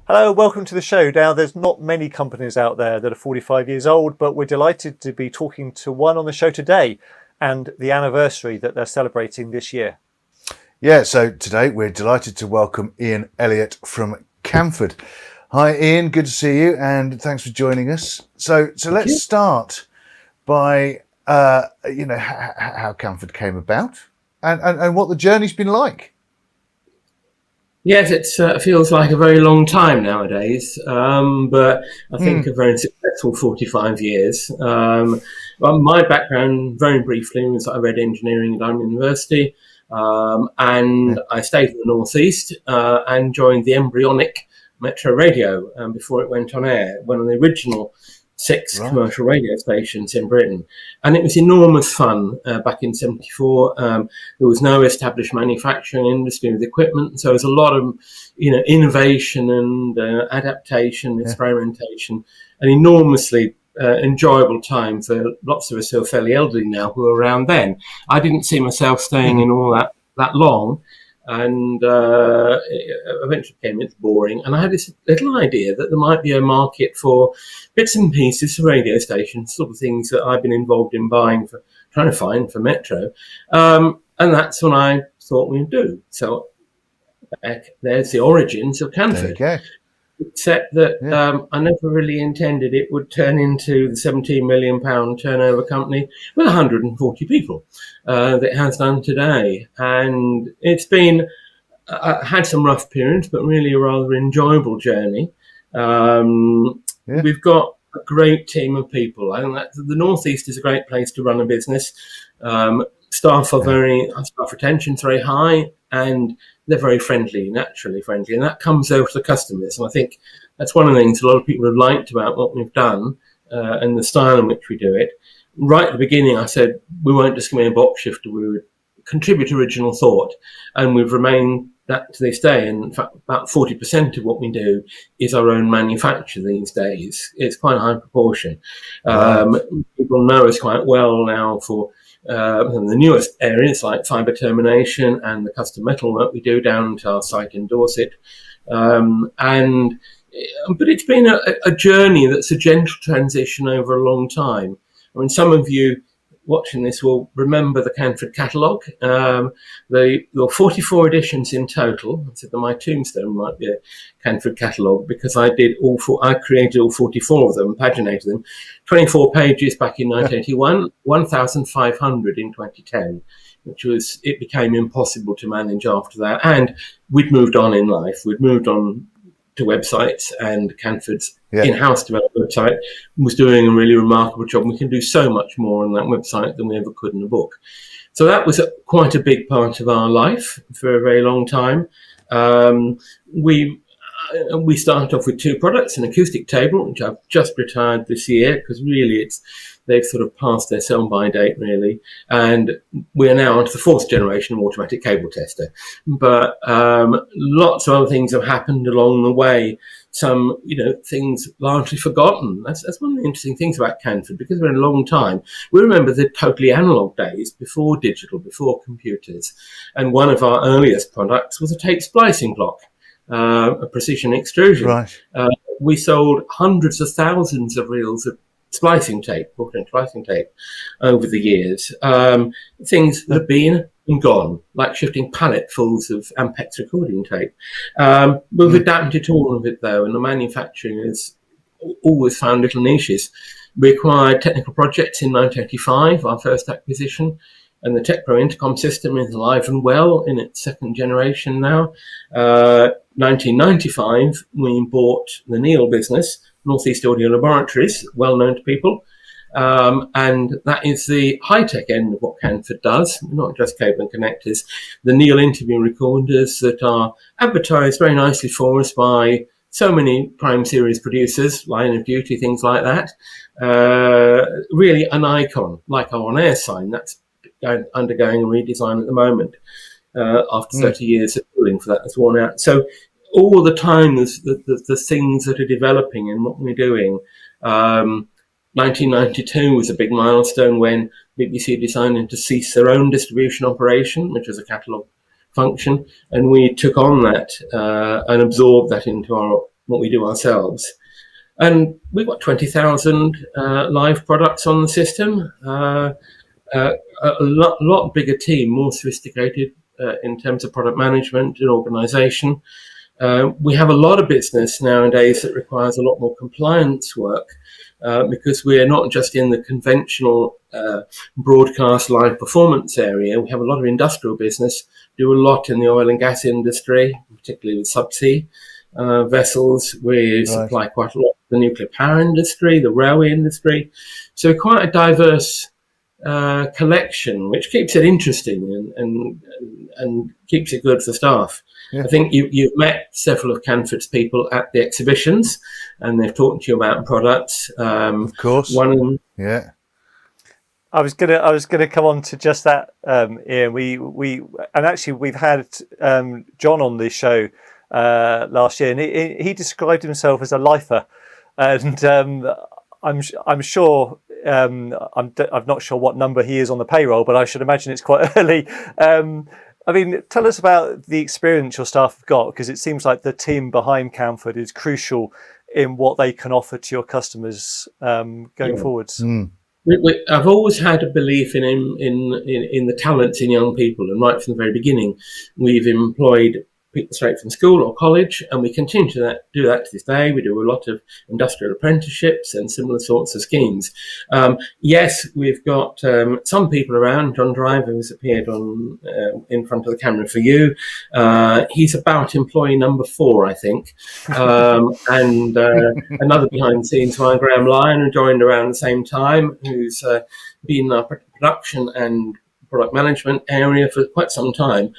Hello, welcome to the show. Now, there's not many companies out there that are 45 years old, but we're delighted to be talking to one on the show today and the anniversary that they're celebrating this year. Yeah, so today we're delighted to welcome Iain Elliott from Canford. Hi, Iain. Good to see you, and thanks for joining us. So let's start by how Canford came about and what the journey's been like. Yes, it feels like a very long time nowadays, but I think a very successful 45 years. Well, my background, very briefly, was I read engineering at London University, and I stayed in the Northeast and joined the embryonic Metro Radio before it went on air, one of the original 6 commercial radio stations in Britain. And it was enormous fun back in 74. There was no established manufacturing industry with equipment. So there was a lot of, innovation and adaptation, experimentation, an enormously enjoyable time for lots of us who are fairly elderly now who were around then. I didn't see myself staying in all that long. And it eventually became it's boring. And I had this little idea that there might be a market for bits and pieces for radio stations, sort of things that I've been involved in trying to find for Metro. And that's what I thought we'd do. So there's the origins of Canford. Except that I never really intended it would turn into the £17 million turnover company with 140 people that it has done today. And it's been, had some rough periods, but really a rather enjoyable journey. We've got a great team of people. I think that the Northeast is a great place to run a business. Staff retention's very high, and they're very friendly, naturally friendly, and that comes over to the customers. And I think that's one of the things a lot of people have liked about what we've done and the style in which we do it. Right at the beginning, I said we weren't just going to be a box shifter, we would contribute original thought, and we've remained that to this day. And in fact, about 40% of what we do is our own manufacture these days. It's quite a high proportion. People know us quite well now for the newest areas like fibre termination and the custom metal work we do down to our site in Dorset. But it's been a journey that's a gentle transition over a long time. I mean, some of you watching this will remember the Canford Catalogue. There were 44 editions in total. I said that my tombstone might be a Canford Catalogue because I created all 44 of them, paginated them. 24 pages back in 1981, 1,500 in 2010, it became impossible to manage after that. And we'd moved on in life. We'd moved on to websites, and Canford's in-house developed website was doing a really remarkable job. We can do so much more on that website than we ever could in a book. So that was quite a big part of our life for a very long time. We started off with 2 products, an acoustic table, which I've just retired this year because really they've sort of passed their sell-by date, really. And we're now onto the 4th generation of automatic cable tester. But lots of other things have happened along the way. Some, things largely forgotten. That's one of the interesting things about Canford, because we're in a long time. We remember the totally analog days before digital, before computers. And one of our earliest products was a tape splicing block. A precision extrusion. Right. We sold hundreds of thousands of reels of splicing tape over the years. Things that have been and gone, like shifting palletfuls of Ampex recording tape. We've adapted to all of it, though, and the manufacturing has always found little niches. We acquired Technical Projects in 1985, our first acquisition, and the TechPro intercom system is alive and well in its 2nd generation now. 1995, we bought the Neil business, Northeast Audio Laboratories, well known to people. And that is the high-tech end of what Canford does, not just cable and connectors. The Neil interview recorders that are advertised very nicely for us by so many prime series producers, Line of Duty, things like that. Really an icon, like our on-air sign. That's undergoing a redesign at the moment after 30 years of tooling for that has worn out. So all the time there's the things that are developing and what we're doing. 1992 was a big milestone when BBC decided to cease their own distribution operation, which was a catalogue function, and we took on that and absorbed that into our what we do ourselves. And we've got 20,000 live products on the system. A lot bigger team, more sophisticated in terms of product management and organisation. We have a lot of business nowadays that requires a lot more compliance work because we're not just in the conventional broadcast live performance area. We have a lot of industrial business, do a lot in the oil and gas industry, particularly with subsea vessels. We supply quite a lot to the nuclear power industry, the railway industry. So quite a diverse collection, which keeps it interesting and keeps it good for staff. Yeah. I think you've met several of Canford's people at the exhibitions, and they've talked to you about products. Of course, one of them. Yeah. I was gonna come on to just that, Ian. We've had John on the show last year, and he described himself as a lifer, and I'm sure. I'm not sure what number he is on the payroll, but I should imagine it's quite early. I mean, tell us about the experience your staff have got, because it seems like the team behind Canford is crucial in what they can offer to your customers going forwards. Mm. I've always had a belief in the talents in young people, and right from the very beginning, we've employed people straight from school or college, and we continue to do that to this day. We do a lot of industrial apprenticeships and similar sorts of schemes. Yes, we've got some people around. John Driver, who's appeared on in front of the camera for you, he's about employee number 4, I think. And another behind the scenes one, Graham Lyon, who joined around the same time, who's been in our production and product management area for quite some time.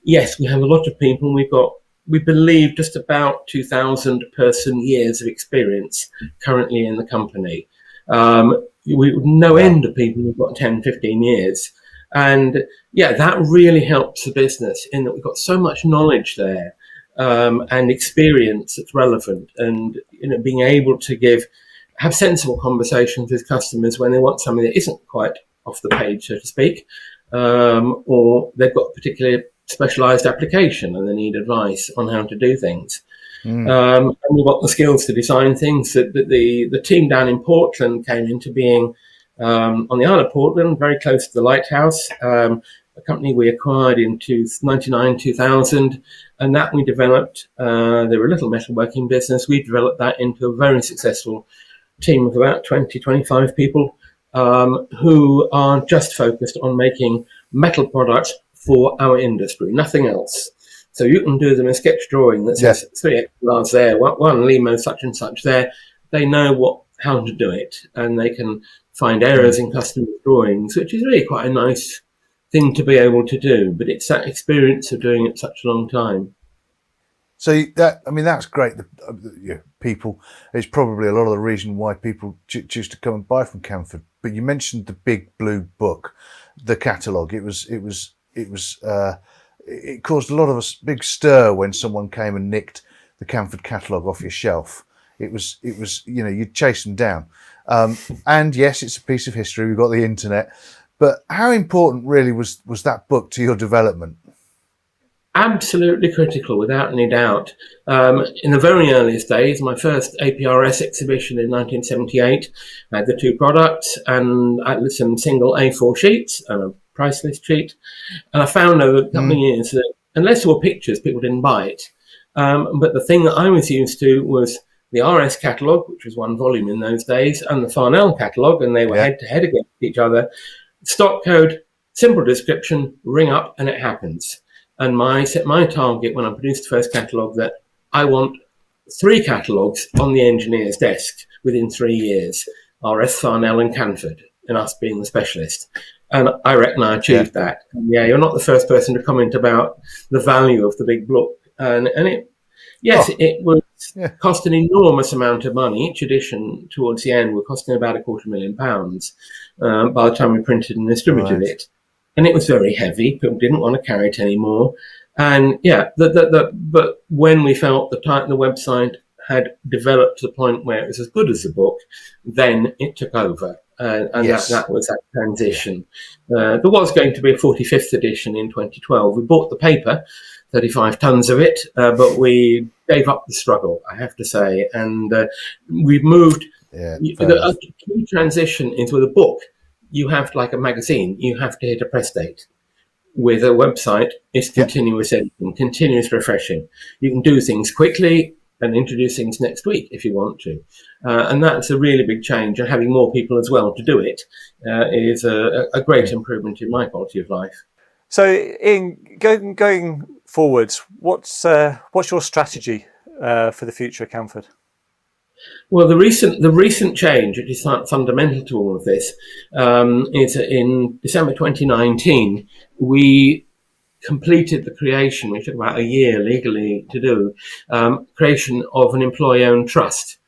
Yes, we have a lot of people. We believe, just about 2,000 person years of experience currently in the company. No end of people who've got 10, 15 years. And yeah, that really helps the business in that we've got so much knowledge there and experience that's relevant, and being able to have sensible conversations with customers when they want something that isn't quite off the page, so to speak, or they've got a particularly specialised application and they need advice on how to do things. And we've got the skills to design things. That the team down in Portland came into being on the Isle of Portland, very close to the lighthouse, a company we acquired in 1999, 2000, and that we developed. They were a little metalworking business. We developed that into a very successful team of about 20, 25 people, who are just focused on making metal products for our industry, nothing else. So you can do them in sketch drawing that says 3 extra there, one Limo such and such there. They know how to do it, and they can find errors in customer drawings, which is really quite a nice thing to be able to do. But it's that experience of doing it such a long time. So that's great. People, it's probably a lot of the reason why people choose to come and buy from Canford. But you mentioned the big blue book, the catalogue. It caused a lot of a big stir when someone came and nicked the Canford catalogue off your shelf. It was you'd chase them down. And yes, it's a piece of history. We've got the internet. But how important really was that book to your development? Absolutely critical, without any doubt. In the very earliest days, my first APRS exhibition in 1978, I had the 2 products and some single A4 sheets and a price list sheet. And I found over a couple of years that unless there were pictures, people didn't buy it. But the thing that I was used to was the RS catalogue, which was 1 volume in those days, and the Farnell catalogue, and they were head-to-head against each other. Stock code, simple description, ring up, and it happens. And I set my target when I produced the first catalogue that I want 3 catalogues on the engineer's desk within 3 years, RS, Farnell and Canford, and us being the specialist. And I reckon I achieved that. Yeah, you're not the first person to comment about the value of the big book. And it would cost an enormous amount of money. Each edition towards the end were costing about £250,000 by the time we printed and distributed it. And it was very heavy. People didn't want to carry it anymore. And but when we felt the website had developed to the point where it was as good as the book, then it took over. And that was that transition. There was going to be a 45th edition in 2012. We bought the paper 35 tons of it, but we gave up the struggle, I have to say. And we've moved. The key transition into the book, you have, like a magazine, you have to hit a press date. With a website, it's continuous editing, continuous refreshing. You can do things quickly and introduce things next week if you want to. And that's a really big change. And having more people as well to do it is a great improvement in my quality of life. So, in going forwards, what's your strategy for the future of Canford? Well, the recent change, which is fundamental to all of this, is in December 2019, we completed the creation, which took about a year legally to do, creation of an employee-owned trust.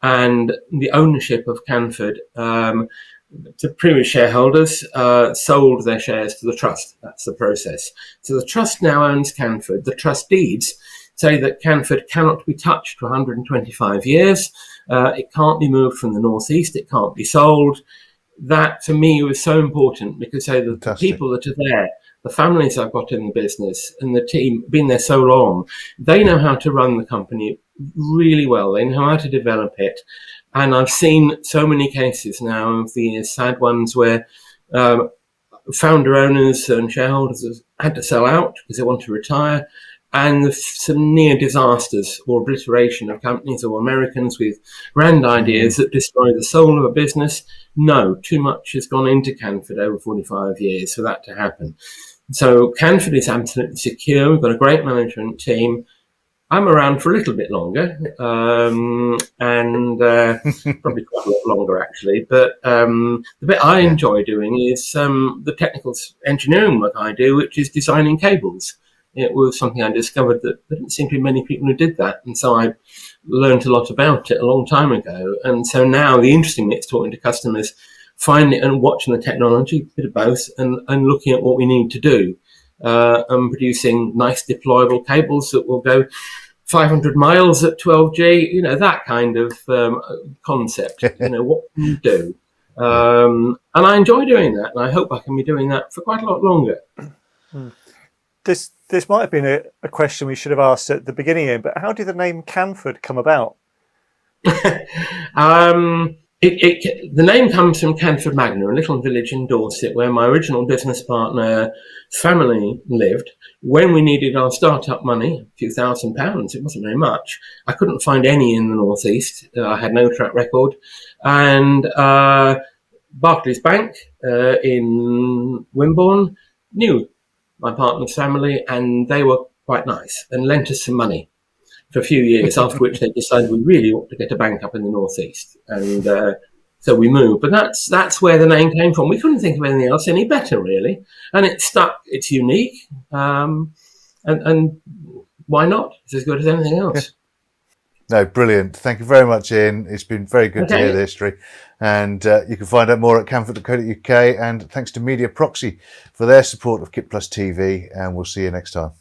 And the ownership of Canford, the previous shareholders sold their shares to the trust. That's the process. So the trust now owns Canford. The trust deeds say that Canford cannot be touched for 125 years. It can't be moved from the northeast. It can't be sold. That, to me, was so important because the people that are there, the families I've got in the business and the team, been there so long, they know how to run the company really well. They know how to develop it. And I've seen so many cases now of the sad ones where founder owners and shareholders had to sell out because they want to retire. And some near disasters or obliteration of companies or Americans with grand ideas that destroy the soul of a business. No, too much has gone into Canford over 45 years for that to happen. So Canford is absolutely secure. We've got a great management team. I'm around for a little bit longer, and probably quite a lot longer actually. But the bit I enjoy doing is the technical engineering work I do, which is designing cables. It was something I discovered that there didn't seem to be many people who did that. And so I learned a lot about it a long time ago. And so now the interesting bit is talking to customers, finding and watching the technology, a bit of both, and looking at what we need to do, and producing nice deployable cables that will go 500 miles at 12G, that kind of concept, what can you do? And I enjoy doing that. And I hope I can be doing that for quite a lot longer. This might have been a question we should have asked at the beginning, but how did the name Canford come about? The name comes from Canford Magna, a little village in Dorset where my original business partner family lived. When we needed our startup money, a few £1,000s, it wasn't very much. I couldn't find any in the northeast. I had no track record. And Barclays Bank in Wimborne knew my partner's family, and they were quite nice and lent us some money for a few years, after which they decided we really ought to get a bank up in the northeast. And so we moved. But that's where the name came from. We couldn't think of anything else any better, really. And it stuck. It's unique. And why not? It's as good as anything else. No, brilliant. Thank you very much, Iain. It's been very good to hear the history. And you can find out more at canford.co.uk. And thanks to Mediaproxy for their support of KitPlus TV. And we'll see you next time.